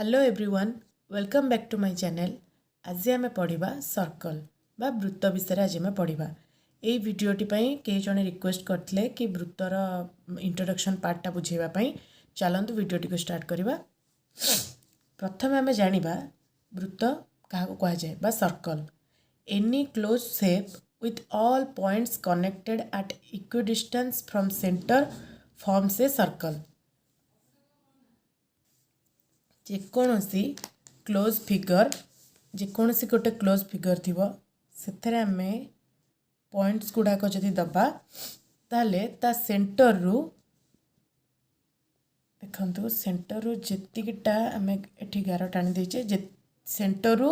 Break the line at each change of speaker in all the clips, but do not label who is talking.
Hello everyone welcome back to my channel. आज आम पढ़ा सर्कल बा वृत्त विषय आज आम पढ़ा। यही भिडटी कई जड़े रिक्वेस्ट करते कि वृत्तर इंट्रोडक्शन पार्टा बुझेवाई। चलतु भिडटी को स्टार्ट करवा। प्रथम आम जाना वृत्त क्या कहुए बा circle any close shape with all points connected at equidistance from centre forms a circle. जेकोसी क्लोज फिगर जेकोसी गोटे क्लोज फिगर थी से आम पॉइंट्स गुड़ाक जदि दबा ताले ता सेंटर रु देखु सेंटर रु जीटा आम ये गार टाणी देचे जे सेंटर रु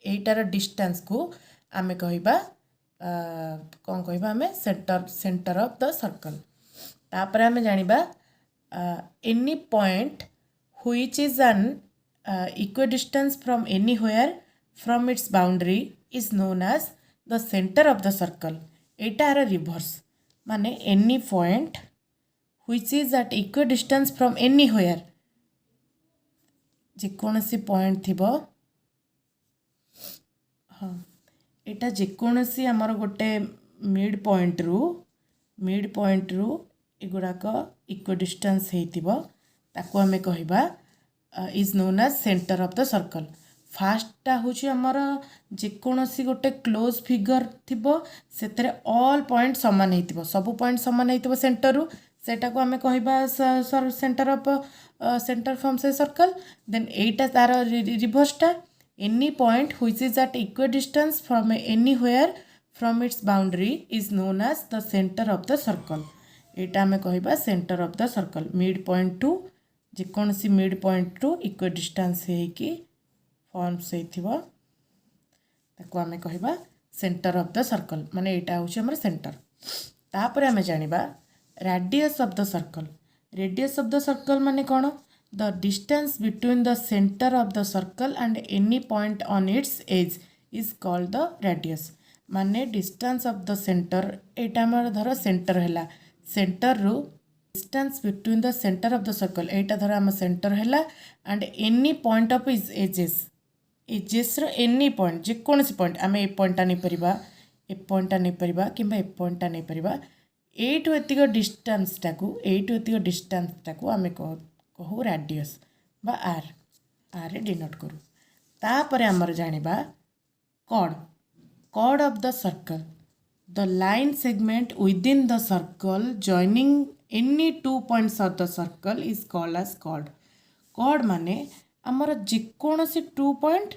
एटार डिस्टेंस को आम कहवा कौन कहवा आम centre centre of the circle. तापर आम जानिबा any point which is an equidistance from anywhere from its boundary is known as the center of the circle। एटा आर रिवर्स माने any point which is at equidistance from anywhere जेकोसी point थिबो हाँ एटा जेकोसी आमर गोटे मिड पॉइंट रु एगुड़ाक equidistance हेतिबो ताको आमे कहबा is known as centre of the circle. फास्टा हूँ आमर जेकोसी गोटे क्लोज फिगर थिबो सेतरे ऑल पॉइंट समान हेतिबो सब पॉइंट समान हेतिबो सेंटर रु सेटा को आमे कहबा सेंटर ऑफ सेंटर फ्रॉम से सर्कल। देन एटा तार रिवर्सटा any point which is at equidistance from anywhere from its boundary is known as the centre of the circle. एटा आमे कहबा centre of the circle mid point to जेकोसी mid point to equidistance होइकी forms होइथिबो ताको आमे कहबा centre of the circle माने एटा होछि हमर सेंटर। तापर आमे जानिबा radius of the circle. Radius of the circle माने कोन the distance between the centre of the circle and any point on its edge is called the radius. माने distance of the centre एटा हमर धर centre हैला centre रु distance between the centre of the circle एटा धर आम centre हैला and any point of is edges रो एनी पॉइंट जेकोसी पॉइंट आम ए पॉइंटा नहीं परिबा ए पॉइंटा नहीं परिबा किंबा ए पॉइंटा नहीं परिबा एटू एतिक डिस्टेंस टाकू एटू एतिक डिस्टेंस टाकू आम कहू रेडियस बा आर आर डिनोट करू। तापर आमर जानिबा chord of the circle the line segment within the circle joining any two points of the circle is called as chord. Chord माने आमर जेकोसी टू पॉइंट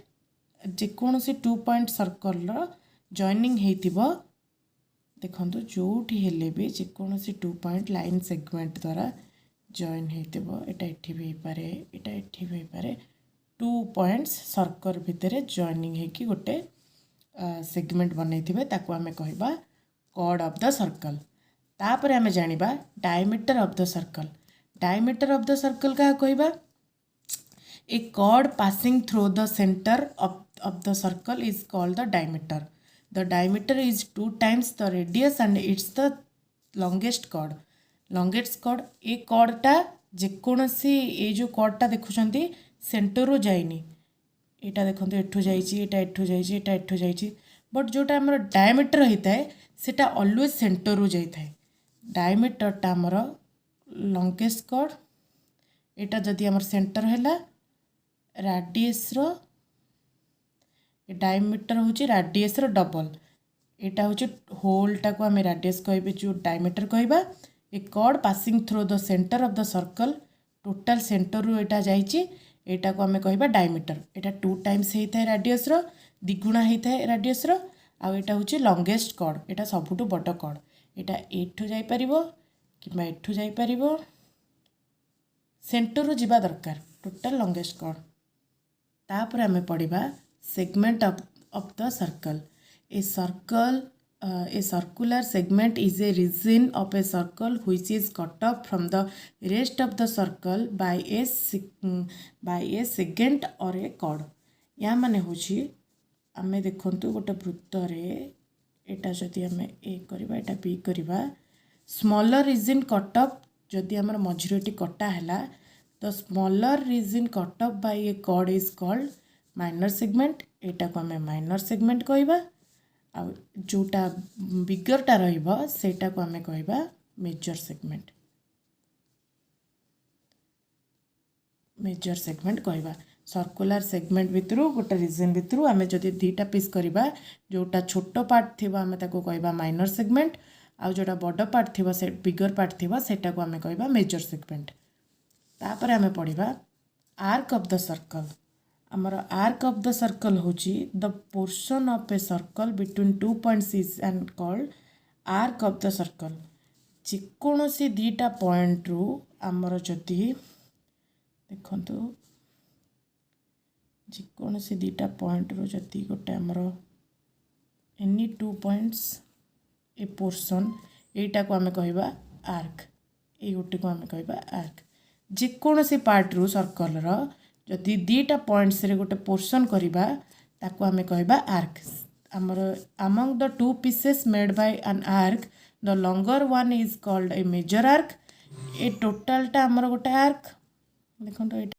सर्कल जॉइनिंग हेतिबो देखंतु जोठी हेले भी जेकोसी टू पॉइंट लाइन सेगमेंट द्वारा जॉइन हेतिबो एटा एठी भी पारे एटा एठी भी पारे टू पॉइंट्स सर्कल भितर जॉइनिंग हेकी गोटे सेगमेंट बनैथिबे ताको आमे कहबा कॉर्ड ऑफ द सर्कल। तापर आमे जानिबा diameter of the circle. Diameter of the circle क्या कहबा a chord passing through the centre of the circle is called the diameter. The diameter is 2 times the radius and it's the longest chord. Longest chord ए कॉर्डटा जेकोसी ए जो कॉर्डटा देखुछंती centre रु जाइनी एटा देखंतु एठू जाइची एटा एठू जाइची एटा एठू जाइची बट जोटा हमर डायमीटर होता है सेटा ऑलवेज सेंटर रु जाइथाय। डायमीटरटा हमर लॉन्गेस्ट कॉर्ड एटा जदि हमर सेंटर हैला रेडियस रो डायमीटर होची रेडियस रो डबल एटा होची होलटा को हम रेडियस कहबे जो डायमीटर कहबा। A chord passing through the centre of the circle total centre रु एटा जाइची एटा को हमें कहबा डायमीटर। एटा 2 times हेइथाय रेडियस रो दिगुणा हेइथाय रेडियस रो आ एटा होची लॉन्गेस्ट कॉर्ड एटा सबुटु बड़ कॉर्ड एटा एठू जाई परिबो किबा एठू जाई परिबो सेंटर रु जिबा दरकार टोटल लॉन्गेस्ट कॉर्ड। तापर हमें पढ़िबा segment of the circle. A circular segment is a region of a circle which is cut off from the rest of the circle by a segment or a chord। या माने होची आमे देखंतु गोटे वृत्त रे एटा जदि आमे ए करबा एटा बी करबा स्मॉलर रीजन कट ऑफ जदि हमर मझिरटी कटा हैला the smaller region cut off by a chord is called minor segment एटा को आम माइनर सेगमेंट कहवा आ जोटा बिगरटा रहीटा को आम कहवा मेजर सेगमेंट कहवा सर्कुलर सेगमेंट भितरु गोटे रीजन भितरु आम जदि दुईटा पीस करवा जोटा छोट पार्ट थी आम ताको कहवा माइनर सेगमेंट आउ जोटा बड़ पार्ट थी से बिगर पार्ट थी सेटा को आम कहवा मेजर सेगमेंट। तापर आम पढ़ा आर्क ऑफ द सर्कल आमर आर्क ऑफ द सर्कल होची the portion of a circle between 2 points is and called arc of the circle. जेकोसी दीटा पॉइंट रु आमर जदि देखंतु जेकोसी दीटा पॉइंट रु जदि गोटे आमर एनी 2 पॉइंट्स ए पोर्शन एटा को आम कहवा आर्क ए गोटे को आम कहवा आर्क। जेकोसी पार्ट रु सर्कल रो जदि दीटा पॉइंट्स रे गोटे पोर्शन करवा ताको आम कहवा आर्क। आमर among the 2 pieces made by an arc the longer one is called a major arc. ए टोटालटा आमर गोटे आर्क देखो